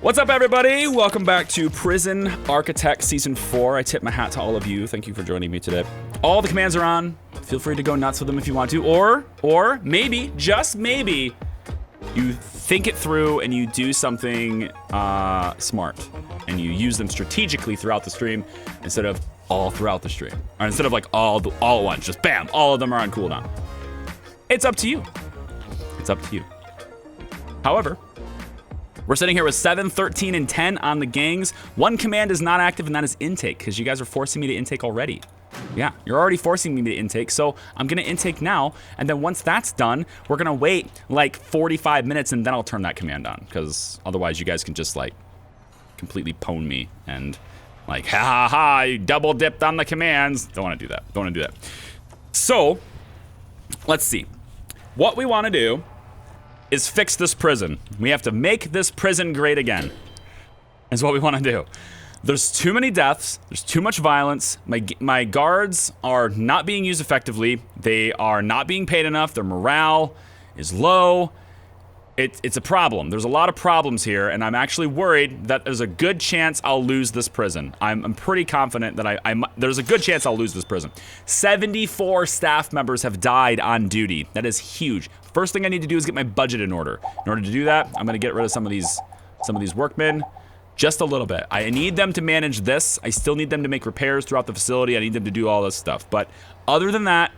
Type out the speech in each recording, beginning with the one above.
What's up, everybody? Welcome back to Prison Architect Season 4. I tip my hat to all of you. Thank you for joining me today. All the commands are on. Feel free to go nuts with them if you want to. Or maybe, just maybe, you think it through and you do something smart. And you use them strategically throughout the stream instead of all throughout the stream. Or instead of like all at once. Just bam, all of them are on cooldown. It's up to you. It's up to you. However, we're sitting here with 7, 13, and 10 on the gangs. One command is not active, and that is intake, because you guys are forcing me to intake already. Yeah, you're already forcing me to intake, so I'm gonna intake now, and then once that's done, we're gonna wait like 45 minutes, and then I'll turn that command on, because otherwise you guys can just like completely pwn me, and like, ha ha ha, you double dipped on the commands. Don't wanna do that, don't wanna do that. So, let's see. What we wanna do is fix this prison. We have to make this prison great again, is what we want to do. There's too many deaths, there's too much violence, my guards are not being used effectively, they are not being paid enough, their morale is low. It's a problem. There's a lot of problems here, and I'm actually worried that there's a good chance I'll lose this prison. I'm pretty confident that there's a good chance I'll lose this prison. 74 staff members have died on duty. That is huge. First thing I need to do is get my budget in order. In order to do that, I'm gonna get rid of some of these workmen, just a little bit. I need them to manage this. I still need them to make repairs throughout the facility. I need them to do all this stuff. But other than that,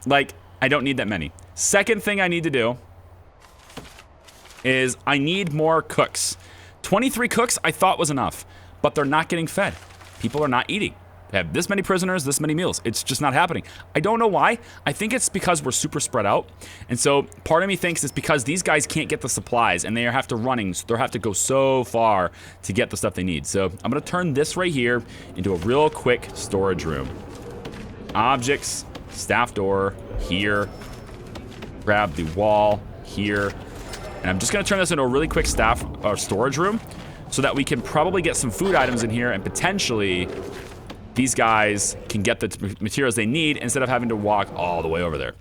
like, I don't need that many. Second thing I need to do is I need more cooks. 23 cooks I thought was enough, but they're not getting fed. People are not eating. They have this many prisoners, this many meals. It's just not happening. I don't know why. I think it's because we're super spread out. And so part of me thinks it's because these guys can't get the supplies and they have to go so far to get the stuff they need. So I'm gonna turn this right here into a real quick storage room. Objects, staff door, here. Grab the wall, here. And I'm just gonna turn this into a really quick storage room so that we can probably get some food items in here and potentially these guys can get the materials they need instead of having to walk all the way over there.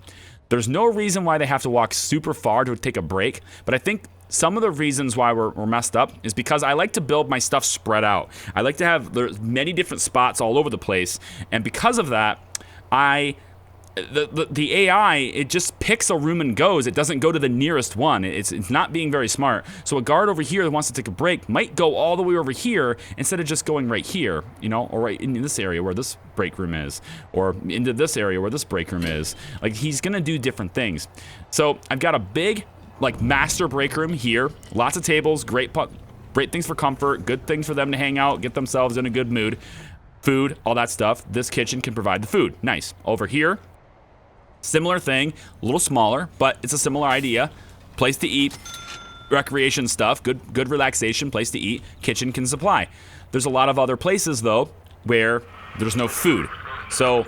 There's no reason why they have to walk super far to take a break, but I think some of the reasons why we're messed up is because I like to build my stuff spread out. I like to have there's many different spots all over the place, and because of that, the AI, it just picks a room and goes. It doesn't go to the nearest one. It's not being very smart. So a guard over here that wants to take a break might go all the way over here instead of just going right here, you know, or right in this area where this break room is, or into this area where this break room is. Like, he's gonna do different things. So I've got a big, like, master break room here. Lots of tables, great things for comfort, good things for them to hang out, get themselves in a good mood. Food, all that stuff. This kitchen can provide the food. Nice. Over here, similar thing, a little smaller, but it's a similar idea. Place to eat, recreation stuff, good relaxation, place to eat, kitchen can supply. There's a lot of other places though where there's no food. So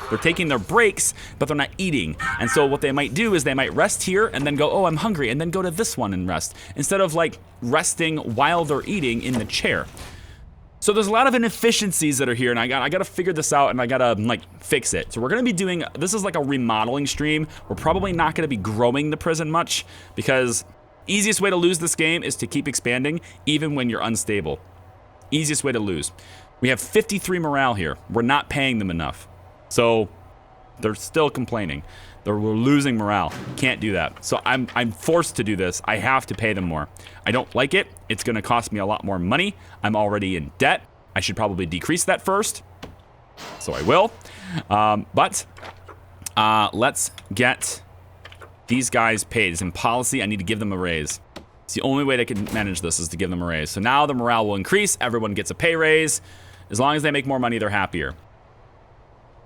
they're taking their breaks, but they're not eating. And so what they might do is they might rest here and then go, oh, I'm hungry, and then go to this one and rest, instead of like resting while they're eating in the chair. So there's a lot of inefficiencies that are here, and I gotta figure this out, and I gotta like fix it. So we're gonna be doing, this is like a remodeling stream. We're probably not gonna be growing the prison much, because easiest way to lose this game is to keep expanding, even when you're unstable. Easiest way to lose. We have 53 morale here. We're not paying them enough. So they're still complaining. We're losing morale. Can't do that. So I'm forced to do this. I have to pay them more. I don't like it. It's gonna cost me a lot more money. I'm already in debt. I should probably decrease that first. So I will. Let's get these guys paid. It's in policy. I need to give them a raise. It's the only way they can manage this is to give them a raise. So now the morale will increase. Everyone gets a pay raise. As long as they make more money, they're happier.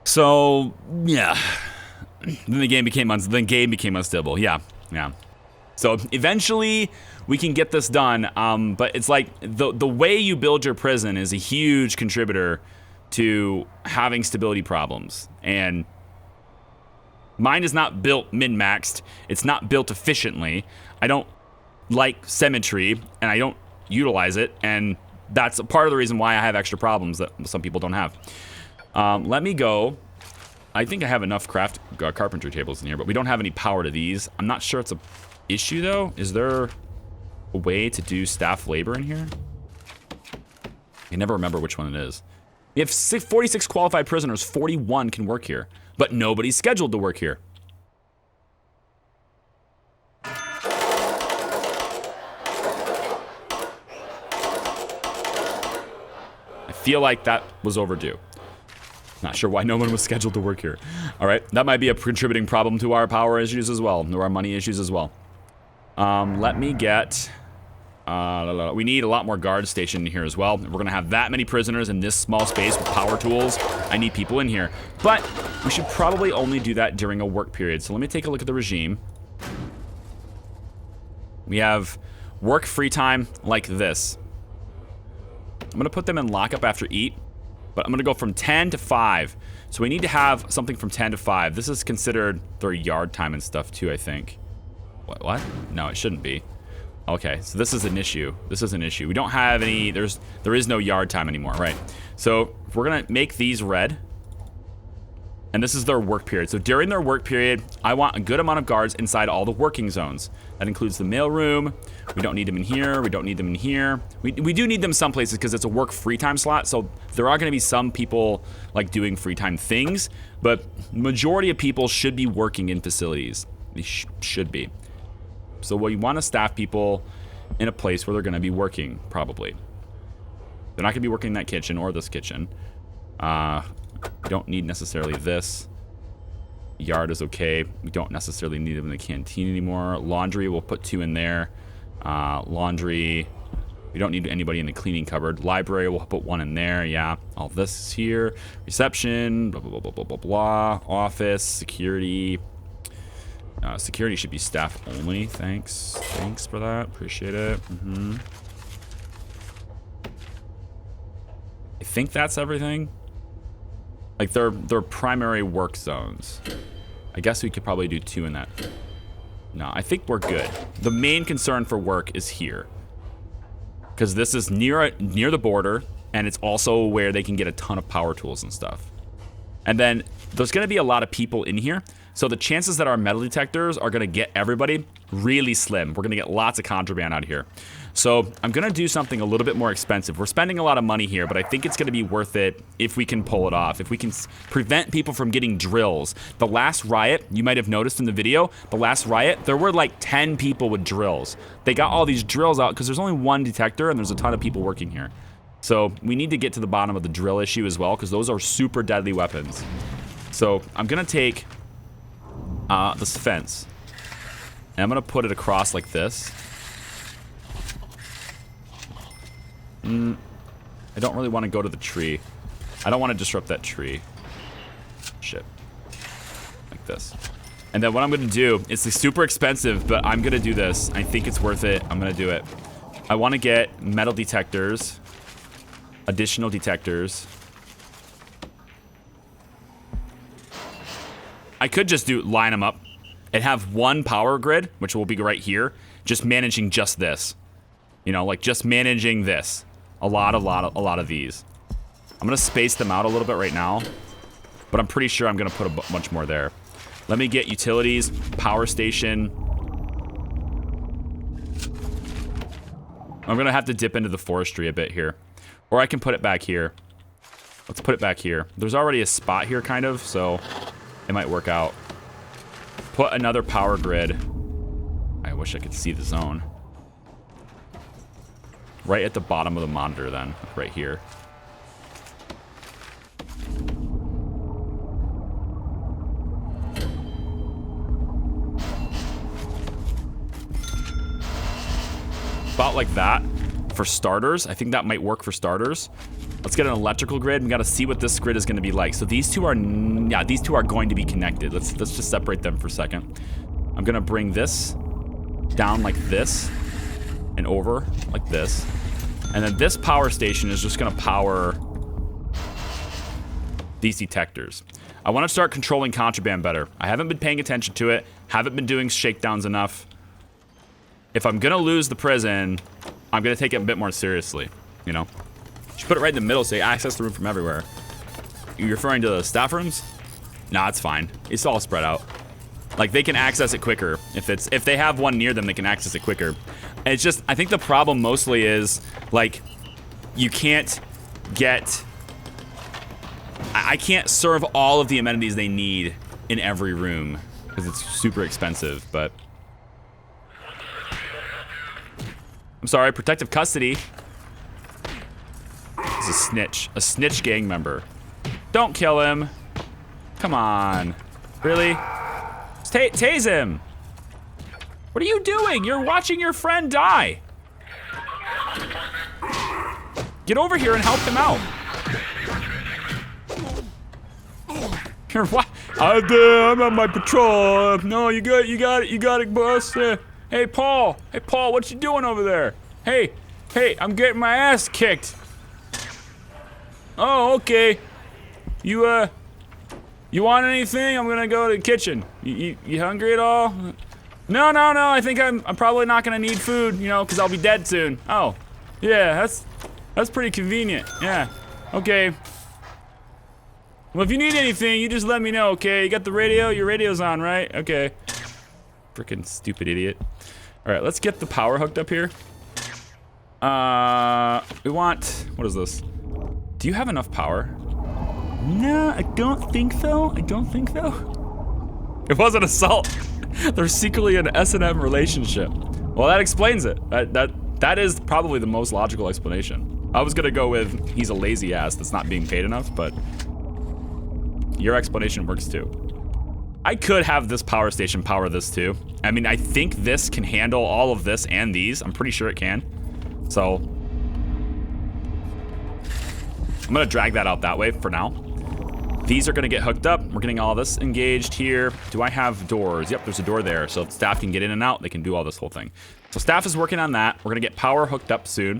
So yeah. Then the game became unstable. Yeah. So eventually we can get this done. But it's like the way you build your prison is a huge contributor to having stability problems. And mine is not built min-maxed. It's not built efficiently. I don't like symmetry, and I don't utilize it. And that's a part of the reason why I have extra problems that some people don't have. Let me go. I think I have enough carpentry tables in here, but we don't have any power to these. I'm not sure it's a issue though. Is there a way to do staff labor in here? I never remember which one it is. We have 46 qualified prisoners, 41 can work here, but nobody's scheduled to work here. I feel like that was overdue. Not sure why no one was scheduled to work here. All right, that might be a contributing problem to our power issues as well, to our money issues as well. Let me get... we need a lot more guards stationed in here as well. If we're gonna have that many prisoners in this small space with power tools, I need people in here. But we should probably only do that during a work period. So let me take a look at the regime. We have work free time like this. I'm gonna put them in lockup after eat, but I'm gonna go from 10 to 5. So we need to have something from 10 to 5. This is considered their yard time and stuff too, I think. What? No, it shouldn't be. Okay, so this is an issue. This is an issue. We don't have any, there is no yard time anymore, right? So we're gonna make these red. And this is their work period. So during their work period, I want a good amount of guards inside all the working zones. That includes the mail room. We don't need them in here. We don't need them in here. We do need them some places because it's a work free time slot. So there are gonna be some people like doing free time things, but majority of people should be working in facilities. They should be. So we want to staff people in a place where they're going to be working, probably. They're not going to be working in that kitchen or this kitchen. We don't need necessarily this. Yard is okay. We don't necessarily need them in the canteen anymore. Laundry, we'll put 2 in there. Laundry, we don't need anybody in the cleaning cupboard. Library, we'll put 1 in there. Yeah, all this is here. Reception, blah, blah, blah, blah, blah, blah. Office, security. Security should be staff only. Thanks for that. Appreciate it. I think that's everything. Like their primary work zones. I guess we could probably do 2 in that. No, I think we're good. The main concern for work is here, because this is near the border, and it's also where they can get a ton of power tools and stuff. And then there's going to be a lot of people in here. So the chances that our metal detectors are gonna get everybody really slim. We're gonna get lots of contraband out of here. So I'm gonna do something a little bit more expensive. We're spending a lot of money here, but I think it's gonna be worth it if we can pull it off. If we can prevent people from getting drills. The last riot, you might have noticed in the video, the last riot, there were like 10 people with drills. They got all these drills out because there's only 1 detector and there's a ton of people working here. So we need to get to the bottom of the drill issue as well, because those are super deadly weapons. So I'm gonna take this fence, and I'm gonna put it across like this. I don't really want to go to the tree. I don't want to disrupt that tree. Shit. Like this. And then what I'm gonna do, it's super expensive, but I'm gonna do this. I think it's worth it. I'm gonna do it. I want to get metal detectors, additional detectors. I could just line them up and have 1 power grid, which will be right here, just managing just this. You know, like just managing this. A lot of these. I'm gonna space them out a little bit right now, but I'm pretty sure I'm gonna put a bunch more there. Let me get utilities, power station. I'm gonna have to dip into the forestry a bit here, or I can put it back here. Let's put it back here. There's already a spot here, kind of, so it might work out. Put another power grid. I wish I could see the zone. Right at the bottom of the monitor then, right here. About like that for starters. I think that might work for starters. Let's get an electrical grid. We got to see what this grid is going to be like. So these two are, yeah, these two are going to be connected. Let's just separate them for a second. I'm going to bring this down like this and over like this. And then this power station is just going to power these detectors. I want to start controlling contraband better. I haven't been paying attention to it. Haven't been doing shakedowns enough. If I'm going to lose the prison, I'm going to take it a bit more seriously, you know? Just put it right in the middle, say access the room from everywhere. You're referring to the staff rooms? Nah, it's fine. It's all spread out. Like, they can access it quicker. If they have one near them, they can access it quicker. it's just, I think the problem mostly is, like, you can't get... I can't serve all of the amenities they need in every room, because it's super expensive, but... I'm sorry, protective custody. He's a snitch gang member. Don't kill him. Come on. Really? Just tase him. What are you doing? You're watching your friend die. Get over here and help him out. You're what? I'm on my patrol. No, you got it, boss. Hey, Paul. Hey, Paul, what you doing over there? Hey, I'm getting my ass kicked. Oh, okay. You want anything? I'm gonna go to the kitchen. You hungry at all? No. I think I'm probably not gonna need food, you know, because I'll be dead soon. Oh, yeah, that's pretty convenient. Yeah. Okay. Well, if you need anything, you just let me know, okay? You got the radio? Your radio's on, right? Okay. Freaking stupid idiot. All right, let's get the power hooked up here. We want, what is this? Do you have enough power? No, I don't think so. It wasn't assault. They're secretly an S&M relationship. Well, that explains it. That is probably the most logical explanation. I was gonna go with he's a lazy ass that's not being paid enough, but your explanation works too. I could have this power station power this too. I mean, I think this can handle all of this and these. I'm pretty sure it can. So I'm gonna drag that out that way for now. These are gonna get hooked up. We're getting all this engaged here. Do I have doors? Yep, there's a door there. So staff can get in and out. They can do all this whole thing. So staff is working on that. We're gonna get power hooked up soon.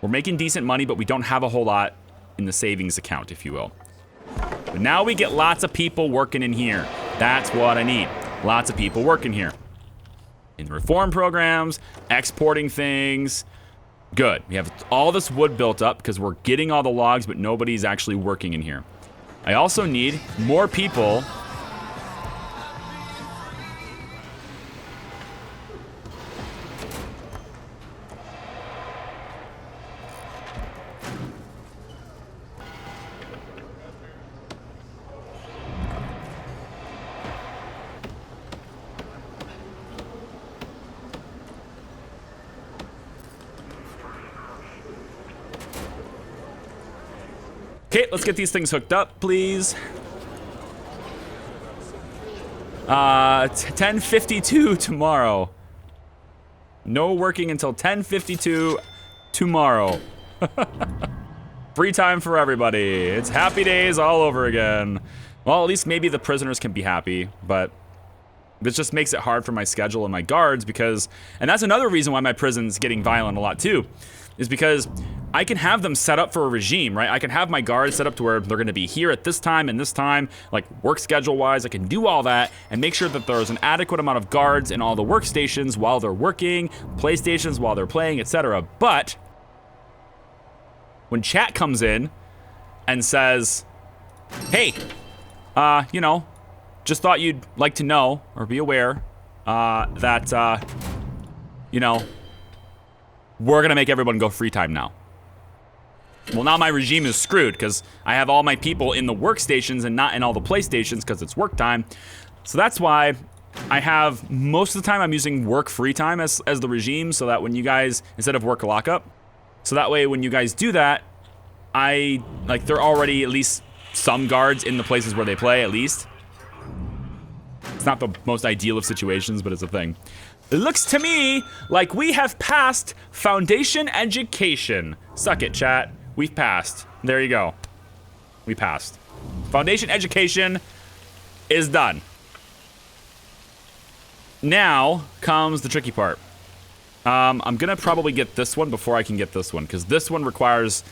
We're making decent money, but we don't have a whole lot in the savings account, if you will. But now we get lots of people working in here. That's what I need. Lots of people working here. In reform programs, exporting things. Good. We have all this wood built up because we're getting all the logs, but nobody's actually working in here. I also need more people. Okay, let's get these things hooked up, please. 10:52 tomorrow. No working until 10:52 tomorrow. Free time for everybody. It's happy days all over again. Well, at least maybe the prisoners can be happy, but this just makes it hard for my schedule and my guards because, and that's another reason why my prison's getting violent a lot too, is because I can have them set up for a regime, right? I can have my guards set up to where they're gonna be here at this time and this time, like work schedule wise. I can do all that and make sure that there's an adequate amount of guards in all the workstations while they're working, playstations while they're playing, etc. But when chat comes in and says, hey, you know, just thought you'd like to know or be aware that, you know, we're gonna make everyone go free time now. Well, now my regime is screwed because I have all my people in the workstations and not in all the playstations because it's work time. So that's why I have, most of the time I'm using work free time as the regime so that when you guys, instead of work lockup, so that way when you guys do that, there are already at least some guards in the places where they play, at least. It's not the most ideal of situations, but it's a thing. It looks to me like we have passed foundation education. Suck it, chat. We've passed. There you go. We passed. Foundation education is done. Now comes the tricky part. I'm gonna probably get this one before I can get this one, because this one requires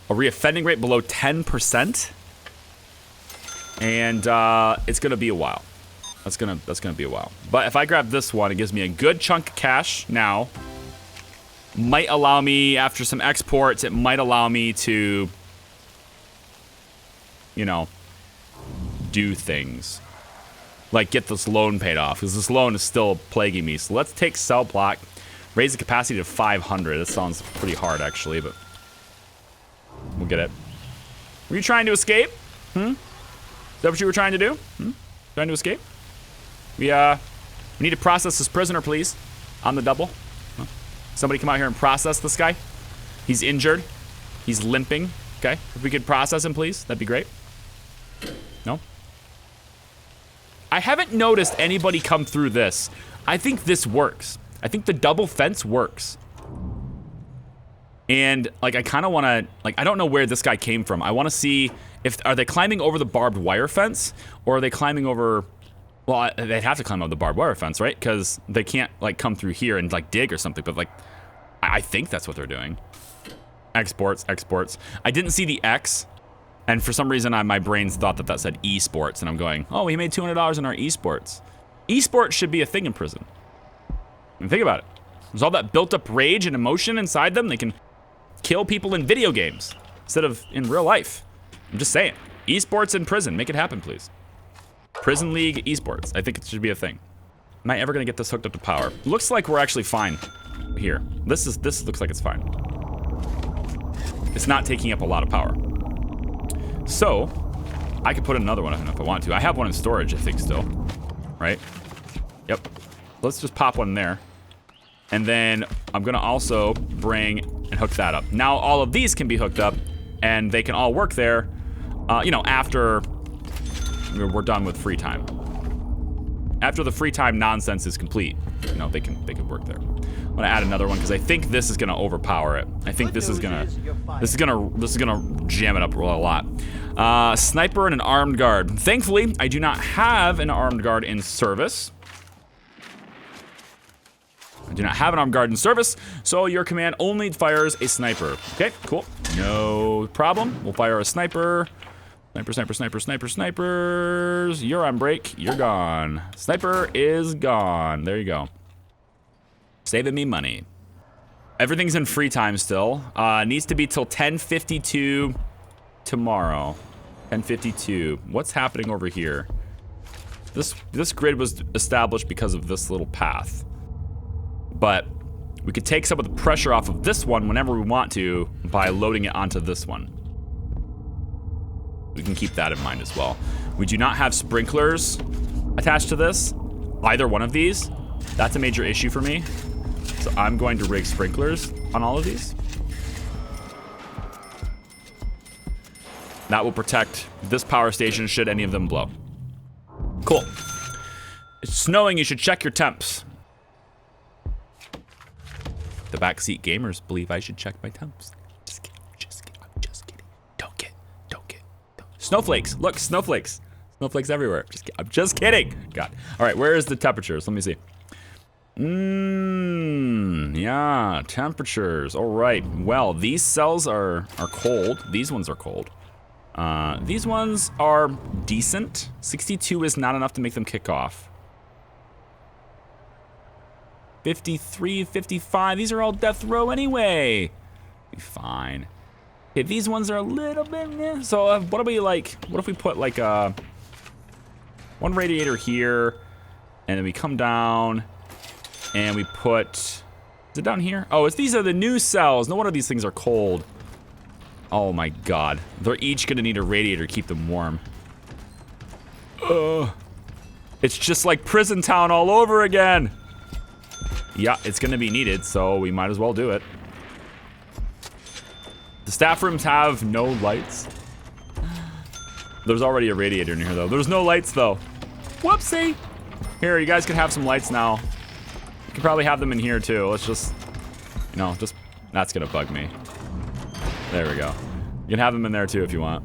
a reoffending rate below 10%. And it's gonna be a while. That's gonna be a while. But if I grab this one, it gives me a good chunk of cash now. Might allow me, after some exports, it might allow me to, you know, do things. Like get this loan paid off, because this loan is still plaguing me. So let's take cell block. Raise the capacity to 500. That sounds pretty hard, actually, but we'll get it. Were you trying to escape? Is that what you were trying to do? Trying to escape? We need to process this prisoner, please. On the double. Huh? Somebody come out here and process this guy. He's injured. He's limping. Okay. If we could process him, please, that'd be great. No? I haven't noticed anybody come through this. I think this works. I think the double fence works. And, like, I kind of want to, like, I don't know where this guy came from. I want to see if, are they climbing over the barbed wire fence? Or are they climbing over, well, they'd have to climb over the barbed wire fence, right? Because they can't, like, come through here and, like, dig or something. But, like, I think that's what they're doing. Exports. I didn't see the X. And for some reason, my brains thought that said esports. And I'm going, oh, we made $200 in our esports. Esports should be a thing in prison. I mean, think about it. There's all that built up rage and emotion inside them. They can kill people in video games instead of in real life. I'm just saying. Esports in prison. Make it happen, please. Prison League esports. I think it should be a thing. Am I ever going to get this hooked up to power? Looks like we're actually fine here. This looks like it's fine. It's not taking up a lot of power. So, I could put in another one if I want to. I have one in storage, I think, still. Right? Yep. Let's just pop one there. And then I'm going to also bring and hook that up. Now, all of these can be hooked up, and they can all work there, you know, after we're done with free time. After the free time nonsense is complete, you know, they can work there. I'm going to add another one because I think this is going to overpower it. I think this is going to jam it up a lot. Sniper and an armed guard. Thankfully, I do not have an armed guard in service. I do not have an armed guard in service, so your command only fires a sniper. Okay, cool. No problem. We'll fire a sniper. Snipers. You're on break. You're gone. Sniper is gone. There you go. Saving me money. Everything's in free time still. Needs to be till 10:52 tomorrow. 10:52. What's happening over here? This grid was established because of this little path. But we could take some of the pressure off of this one whenever we want to by loading it onto this one. We can keep that in mind as well. We do not have sprinklers attached to this. Either one of these. That's a major issue for me. So I'm going to rig sprinklers on all of these. That will protect this power station should any of them blow. Cool. It's snowing, you should check your temps. The backseat gamers believe I should check my temps. Just kidding. I'm just kidding. Don't get. Snowflakes. Look, snowflakes. Snowflakes everywhere. I'm just kidding. God. All right, where is the temperatures? Let me see. Yeah, temperatures. All right. Well, these cells are cold. These ones are cold. These ones are decent. 62 is not enough to make them kick off. 53, 55, these are all death row anyway. Be fine. Okay, these ones are a little bit, so what if we put like one radiator here, and then we come down, and we put, is it down here? Oh, these are the new cells. No wonder these things are cold. Oh my God. They're each gonna need a radiator to keep them warm. It's just like Prison Town all over again. Yeah, it's gonna be needed, so we might as well do it. The staff rooms have no lights. There's already a radiator in here, though. There's no lights, though. Whoopsie! Here, you guys can have some lights now. You can probably have them in here, too. Let's just, you know, that's gonna bug me. There we go. You can have them in there, too, if you want.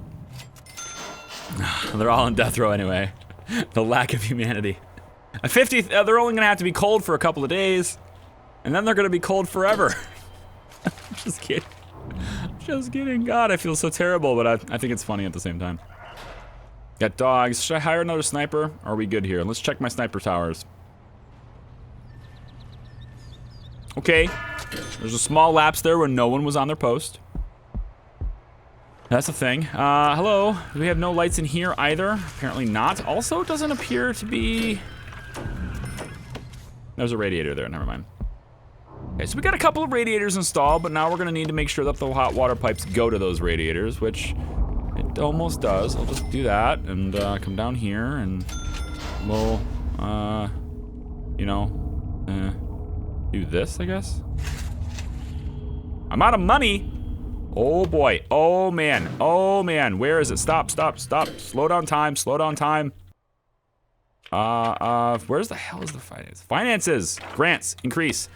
They're all in death row anyway. The lack of humanity. A 50th, they're only gonna have to be cold for a couple of days, and then they're gonna be cold forever. Just kidding. Just kidding. God, I feel so terrible, but I think it's funny at the same time. Got dogs. Should I hire another sniper? Or are we good here? Let's check my sniper towers. Okay. There's a small lapse there where no one was on their post. That's a thing. Hello. Do we have no lights in here either? Apparently not. Also, it doesn't appear to be... There's a radiator there. Never mind. Okay, so we got a couple of radiators installed, but now we're gonna need to make sure that the hot water pipes go to those radiators, which it almost does. I'll just do that and come down here and we'll, you know, do this, I guess. I'm out of money. Oh boy. Oh man. Oh man. Where is it? Stop, stop, stop. Slow down time. Slow down time. Where's the hell is the finance? Finances. Grants. Increase.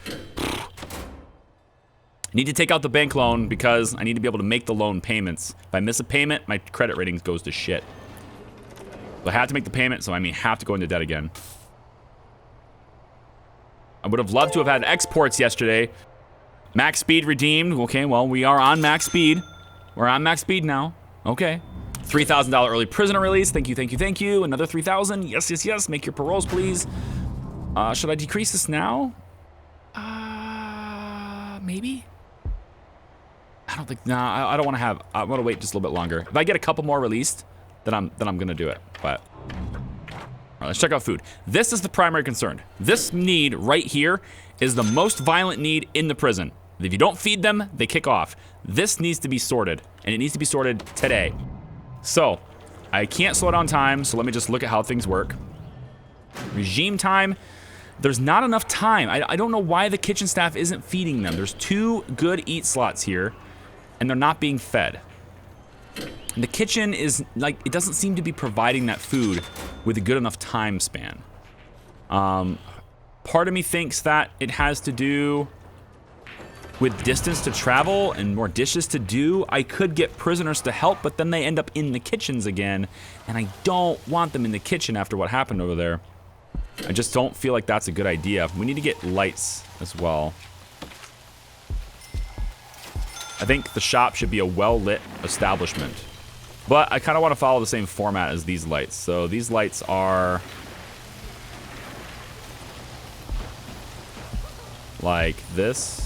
Need to take out the bank loan because I need to be able to make the loan payments. If I miss a payment, my credit ratings goes to shit. So I have to make the payment, so I have to go into debt again. I would have loved to have had exports yesterday. Max speed redeemed. Okay, well, we are on max speed. We're on max speed now. Okay. $3,000 early prisoner release. Thank you, thank you, thank you. Another 3,000. Yes, yes, yes. Make your paroles, please. Should I decrease this now? Maybe? I don't think, nah, I don't want to have, I want to wait just a little bit longer. If I get a couple more released, then I'm going to do it, but. All right, let's check out food. This is the primary concern. This need right here is the most violent need in the prison. If you don't feed them, they kick off. This needs to be sorted, and it needs to be sorted today. So, I can't slow down time, so let me just look at how things work. Regime time. There's not enough time. I don't know why the kitchen staff isn't feeding them. There's 2 good eat slots here, and they're not being fed. And the kitchen is, like, it doesn't seem to be providing that food with a good enough time span. Part of me thinks that it has to do with distance to travel and more dishes to do. I could get prisoners to help, but then they end up in the kitchens again, and I don't want them in the kitchen after what happened over there. I just don't feel like that's a good idea. We need to get lights as well. I think the shop should be a well-lit establishment. But I kind of want to follow the same format as these lights. So these lights are like this.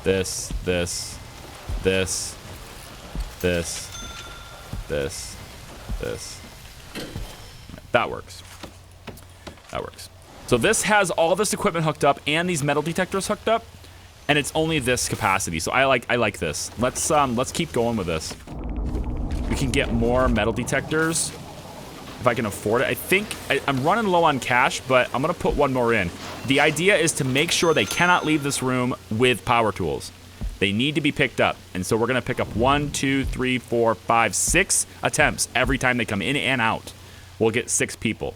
This, this, this, this, this, this. That works. That works. So this has all this equipment hooked up and these metal detectors hooked up, and it's only this capacity. So I like this. Let's keep going with this. We can get more metal detectors if I can afford it. I think I'm running low on cash, but I'm gonna put one more in. The idea is to make sure they cannot leave this room with power tools. They need to be picked up. And so we're gonna pick up 1, 2, 3, 4, 5, 6 attempts every time they come in and out. We'll get 6 people.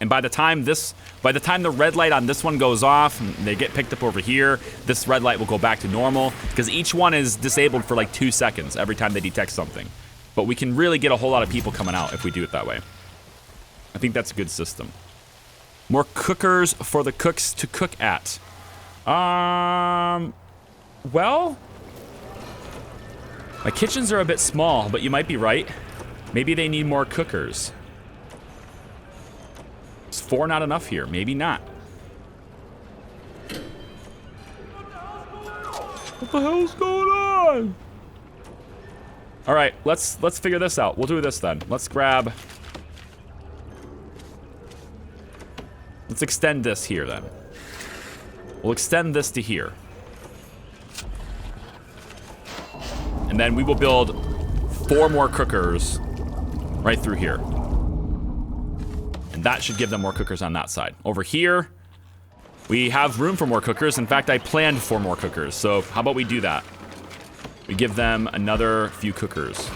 And by the time the red light on this one goes off, and they get picked up over here, this red light will go back to normal, because each one is disabled for like 2 seconds every time they detect something. But we can really get a whole lot of people coming out if we do it that way. I think that's a good system. More cookers for the cooks to cook at. Well, my kitchens are a bit small, but you might be right. Maybe they need more cookers. Is 4 not enough here? Maybe not. What the hell's going on? All right, let's figure this out. We'll do this then. Let's extend this here then. We'll extend this to here. And then we will build 4 more cookers right through here. And that should give them more cookers on that side. Over here, we have room for more cookers. In fact, I planned for more cookers. So how about we do that? We give them another few cookers.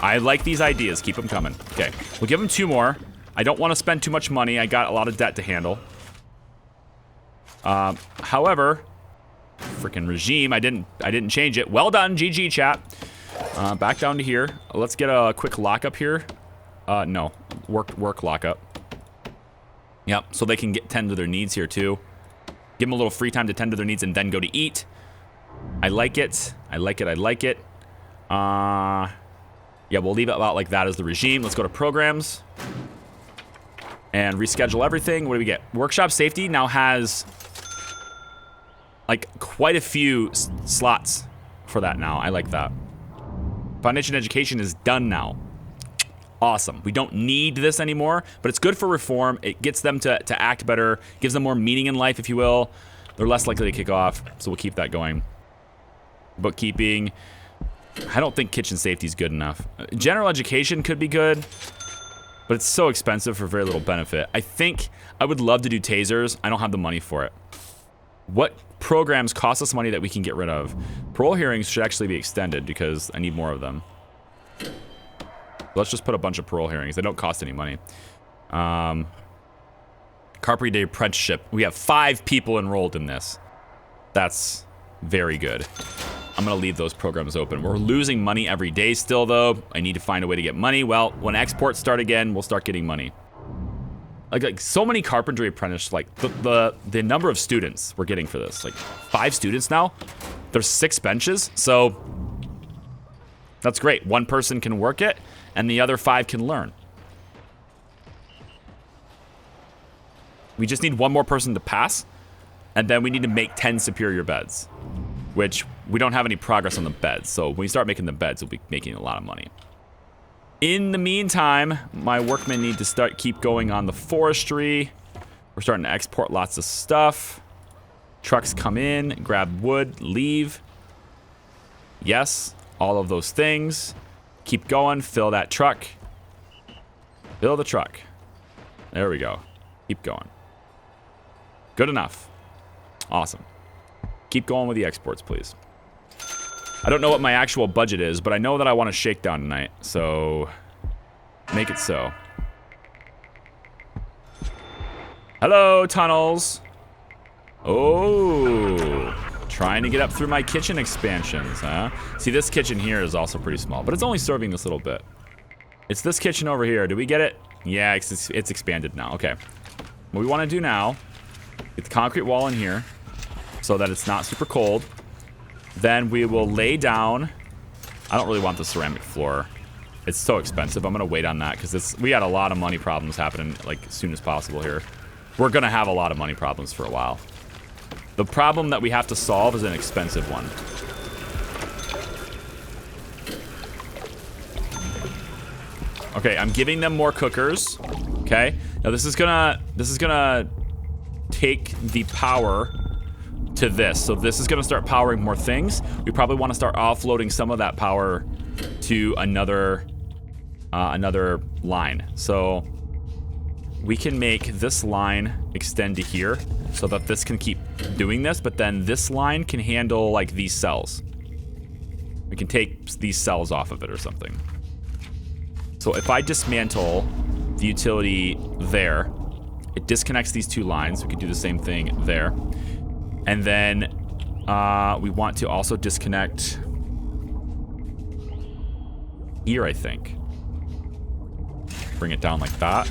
I like these ideas. Keep them coming. Okay, we'll give them 2 more. I don't want to spend too much money. I got a lot of debt to handle. However, freaking regime, I didn't change it. Well done, GG chat. Back down to here. Let's get a quick lockup here. No, work lockup. Yep, so they can tend to their needs here too. Give them a little free time to tend to their needs and then go to eat. I like it. I like it. I like it. Yeah, we'll leave it about like that as the regime. Let's go to programs and reschedule everything. What do we get? Workshop safety now has like quite a few slots for that now. I like that. Foundation education is done now. Awesome. We don't need this anymore, but it's good for reform. It gets them to act better, gives them more meaning in life, if you will. They're less likely to kick off, so we'll keep that going. Bookkeeping. I don't think kitchen safety is good enough. General education could be good, but it's so expensive for very little benefit. I think I would love to do tasers. I don't have the money for it. What programs cost us money that we can get rid of? Parole hearings should actually be extended because I need more of them. Let's just put a bunch of parole hearings. They don't cost any money. Carpentry Day apprenticeship. We have 5 people enrolled in this. That's very good. I'm going to leave those programs open. We're losing money every day still, though. I need to find a way to get money. Well, when exports start again, we'll start getting money. Like so many carpentry apprentices, like the number of students we're getting for this. Like 5 students now. There's 6 benches, so that's great. One person can work it, and the other 5 can learn. We just need one more person to pass, and then we need to make 10 superior beds, which we don't have any progress on the beds. So when we start making the beds, we'll be making a lot of money. In the meantime, my workmen need to keep going on the forestry. We're starting to export lots of stuff. Trucks come in, grab wood, leave. Yes, all of those things. Keep going, fill that truck. Fill the truck. There we go. Keep going. Good enough. Awesome. Keep going with the exports, please. I don't know what my actual budget is, but I know that I want a shakedown tonight, so make it so. Hello, tunnels. Oh, trying to get up through my kitchen expansions, huh? See, this kitchen here is also pretty small, but it's only serving this little bit. It's this kitchen over here. Do we get it? Yeah, it's expanded now. Okay. What we want to do now, get the concrete wall in here so that it's not super cold. Then we will lay down. I don't really want the ceramic floor. It's so expensive. I'm going to wait on that because we got a lot of money problems happening like as soon as possible here. We're going to have a lot of money problems for a while. The problem that we have to solve is an expensive one. Okay, I'm giving them more cookers. Okay. Now this is gonna take the power to this. So this is gonna start powering more things. We probably want to start offloading some of that power to another line. So we can make this line extend to here so that this can keep doing this, but then this line can handle like these cells. We can take these cells off of it or something. So if I dismantle the utility there, it disconnects these 2 lines. We could do the same thing there. And then we want to also disconnect here, I think. Bring it down like that.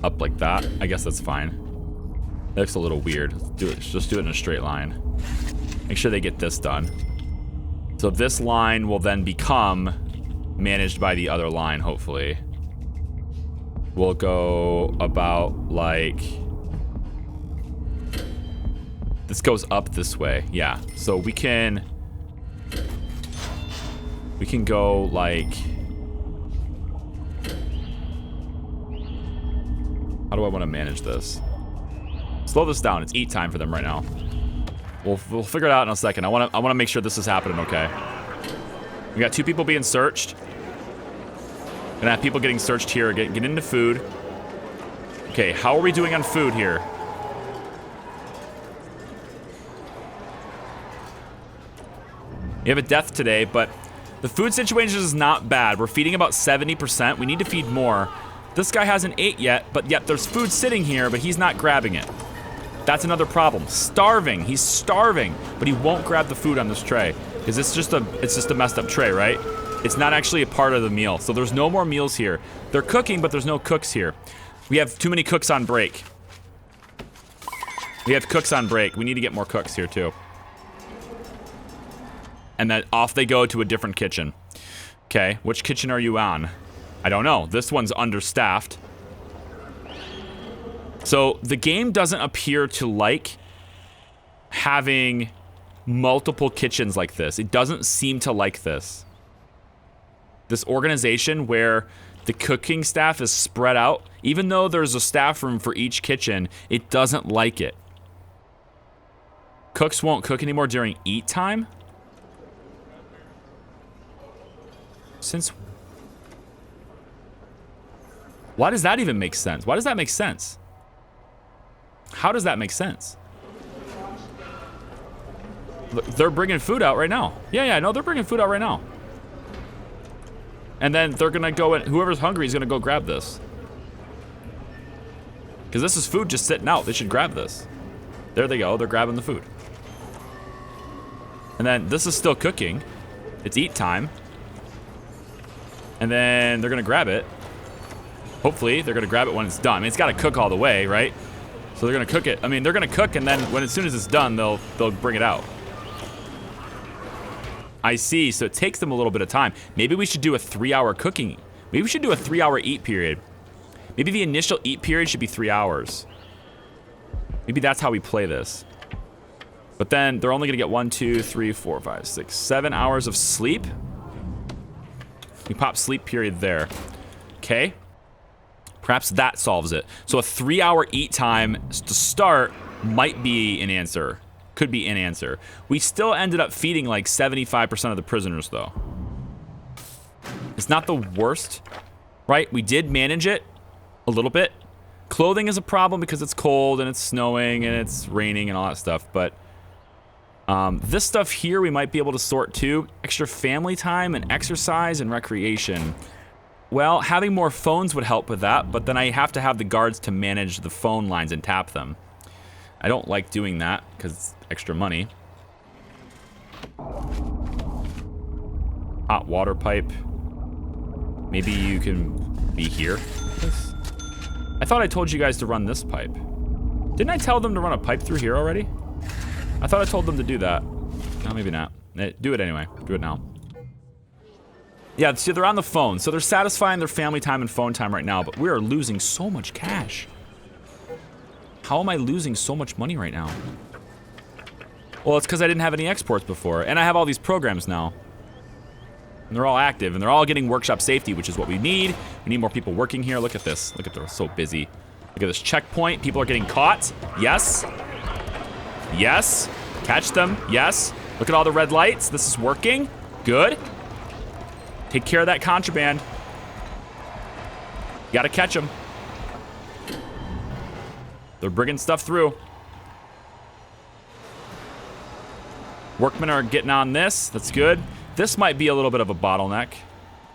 Up like that. I guess that's fine. That looks a little weird. Let's do it. Just do it in a straight line. Make sure they get this done. So this line will then become managed by the other line, hopefully. We'll go about like... This goes up this way. Yeah. So we can go like... How do I want to manage this? Slow this down. It's eat time for them right now. We'll figure it out in a second. I want to make sure this is happening okay. We got 2 people being searched. Gonna have people getting searched here. Get into food. Okay, how are we doing on food here? We have a death today, but the food situation is not bad. We're feeding about 70%. We need to feed more. This guy hasn't ate yet, but yet there's food sitting here, but he's not grabbing it. That's another problem. Starving. He's starving, but he won't grab the food on this tray because it's just a messed up tray, right? It's not actually a part of the meal. So there's no more meals here. They're cooking, but there's no cooks here. We have too many cooks on break. We have cooks on break. We need to get more cooks here too. And then off they go to a different kitchen. Okay, which kitchen are you on? I don't know. This one's understaffed. So the game doesn't appear to like having multiple kitchens like this. It doesn't seem to like this. This organization where The cooking staff is spread out. Even though there's a staff room for each kitchen, it doesn't like it. Cooks won't cook anymore during eat time? Since... Why does that even make sense? Why does that make sense? How does that make sense? Look, they're bringing food out right now. Yeah, no, they're bringing food out right now. And then they're gonna go and whoever's hungry is gonna go grab this. Because this is food just sitting out. They should grab this. There they go. They're grabbing the food. And then this is still cooking. It's eat time. And then they're gonna grab it. Hopefully, they're gonna grab it when it's done. I mean, it's gotta cook all the way, right? So they're gonna cook it. I mean, they're gonna cook, and then when as soon as it's done, they'll bring it out. I see. So it takes them a little bit of time. Maybe we should do a 3-hour cooking. Maybe we should do a 3-hour eat period. Maybe the initial eat period should be 3 hours. Maybe that's how we play this. But then they're only gonna get 1, 2, 3, 4, 5, 6, 7 hours of sleep. We pop sleep period there. Okay. Perhaps that solves it. So a 3-hour eat time to start might be an answer. Could be an answer. We still ended up feeding like 75% of the prisoners though. It's not the worst, right? We did manage it a little bit. Clothing is a problem because it's cold and it's snowing and it's raining and all that stuff, but this stuff here we might be able to sort too. Extra family time and exercise and recreation. Well, having more phones would help with that, but then I have to have the guards to manage the phone lines and tap them. I don't like doing that because it's extra money. Hot water pipe. Maybe you can be here. I thought I told you guys to run this pipe. Didn't I tell them to run a pipe through here already? I thought I told them to do that. No, maybe not. Do it anyway. Do it now. Yeah, see, they're on the phone, so they're satisfying their family time and phone time right now, but we are losing so much cash. How am I losing so much money right now? Well, it's because I didn't have any exports before, and I have all these programs now. And they're all active, and they're all getting workshop safety, which is what we need. We need more people working here. Look at this. Look at they're so busy. Look at this checkpoint. People are getting caught. Yes. Yes. Catch them. Yes. Look at all the red lights. This is working. Good. Take care of that contraband. You gotta catch them. They're bringing stuff through. Workmen are getting on this. That's good. This might be a little bit of a bottleneck,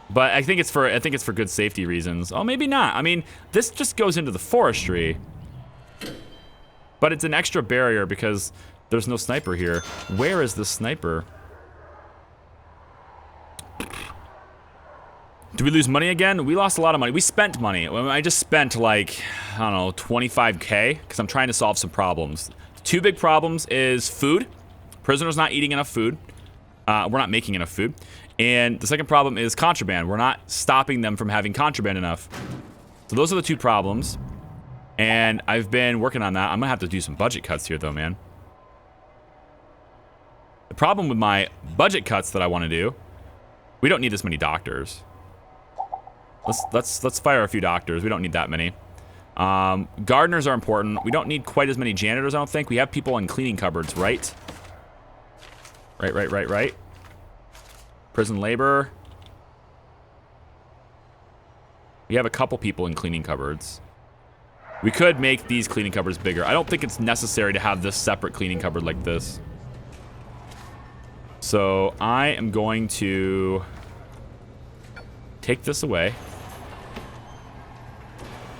but I think it's for good safety reasons. Oh, maybe not. I mean, this just goes into the forestry, but it's an extra barrier because there's no sniper here. Where is the sniper? Did we lose money again? We lost a lot of money. We spent money. I just spent like, I don't know, 25K because I'm trying to solve some problems. Two big problems is food. Prisoners not eating enough food. We're not making enough food. And the second problem is contraband. We're not stopping them from having contraband enough. So those are the two problems. And I've been working on that. I'm gonna have to do some budget cuts here though, man. The problem with my budget cuts that I want to do, we don't need this many doctors. Let's fire a few doctors. We don't need that many. Gardeners are important. We don't need quite as many janitors, I don't think. We have people in cleaning cupboards, right? Right. Prison labor. We have a couple people in cleaning cupboards. We could make these cleaning cupboards bigger. I don't think it's necessary to have this separate cleaning cupboard like this. So I am going to take this away.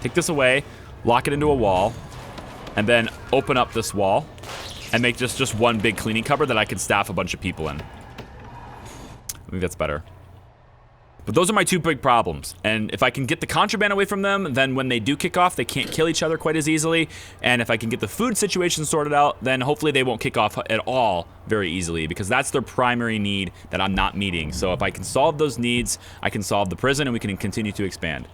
Take this away, lock it into a wall, and then open up this wall and make just one big cleaning cupboard that I can staff a bunch of people in. I think that's better. But those are my two big problems. And if I can get the contraband away from them, then when they do kick off, they can't kill each other quite as easily. And if I can get the food situation sorted out, then hopefully they won't kick off at all very easily because that's their primary need that I'm not meeting. So if I can solve those needs, I can solve the prison and we can continue to expand.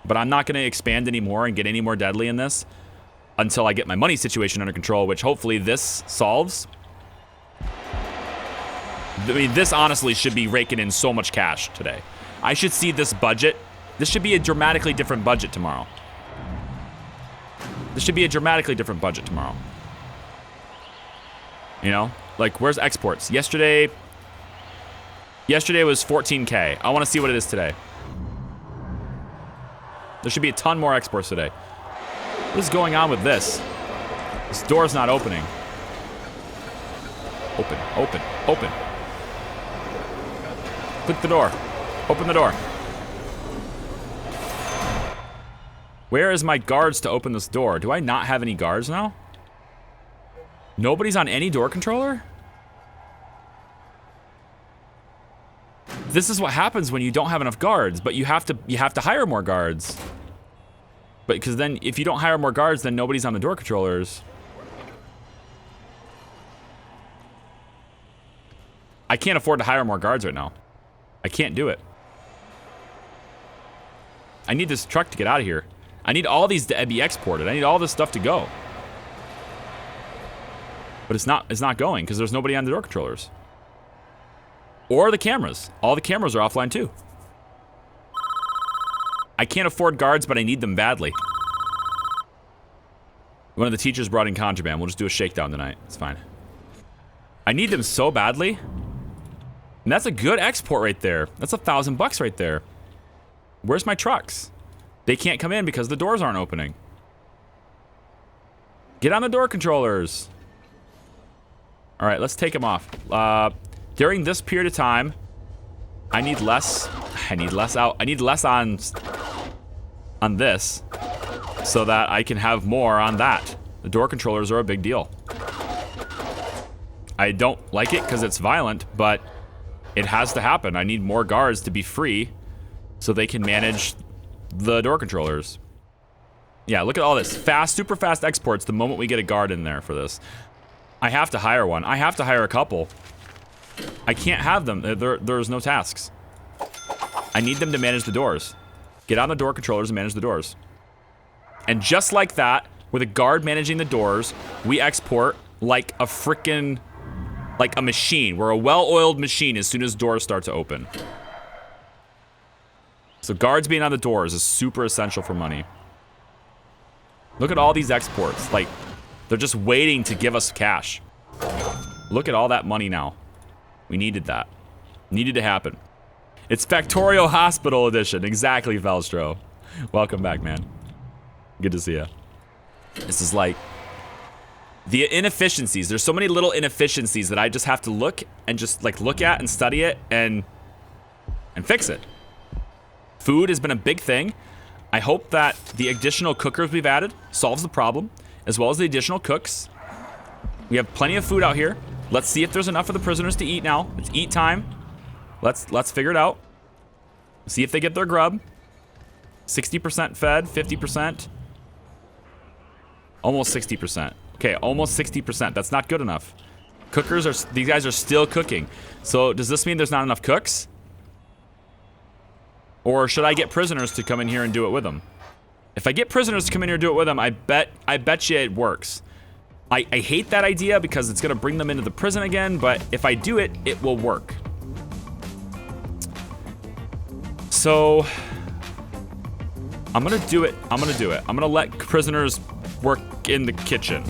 But I'm not going to expand anymore and get any more deadly in this until I get my money situation under control, which hopefully this solves. I mean, this honestly should be raking in so much cash today. I should see this budget This should be a dramatically different budget tomorrow. This should be a dramatically different budget tomorrow. You know? Like, where's exports? Yesterday was 14K. I want to see what it is today. There should be a ton more exports today. What is going on with this? This door's not opening. Open, open, open. Click the door. Open the door. Where is my guards to open this door? Do I not have any guards now? Nobody's on any door controller? This is what happens when you don't have enough guards, but you have to hire more guards. But because then if you don't hire more guards, then nobody's on the door controllers. I can't afford to hire more guards right now. I can't do it. I need this truck to get out of here. I need all these to be exported. I need all this stuff to go. But it's not going because there's nobody on the door controllers. Or the cameras. All the cameras are offline too. I can't afford guards, but I need them badly. One of the teachers brought in contraband. We'll just do a shakedown tonight. It's fine. I need them so badly. And that's a good export right there. That's $1,000 right there. Where's my trucks? They can't come in because the doors aren't opening. Get on the door controllers. All right, let's take them off. During this period of time, I need less out. I need less on this so that I can have more on that. The door controllers are a big deal. I don't like it because it's violent, but it has to happen. I need more guards to be free so they can manage the door controllers. Yeah, look at all this. Fast, super fast exports the moment we get a guard in there for this. I have to hire one. I have to hire a couple. I can't have them. There's no tasks. I need them to manage the doors. Get on the door controllers and manage the doors. And just like that, with a guard managing the doors, we export like a frickin', like a machine. We're a well-oiled machine as soon as doors start to open. So guards being on the doors is super essential for money. Look at all these exports. Like, they're just waiting to give us cash. Look at all that money now. We needed that. Needed to happen. It's Factorio Hospital Edition. Exactly, Velstro. Welcome back, man. Good to see you. This is like the inefficiencies. There's so many little inefficiencies that I just have to look and just like look at and study it and fix it. Food has been a big thing. I hope that the additional cookers we've added solves the problem, as well as the additional cooks. We have plenty of food out here. Let's see if there's enough for the prisoners to eat now. It's eat time. Let's figure it out. See if they get their grub. 60% fed, 50%. Almost 60%. Okay, almost 60%. That's not good enough. These guys are still cooking. So does this mean there's not enough cooks? Or should I get prisoners to come in here and do it with them? If I get prisoners to come in here and do it with them, I bet you it works. I hate that idea because it's gonna bring them into the prison again, but if I do it, it will work. So I'm gonna do it. I'm gonna let prisoners work in the kitchen.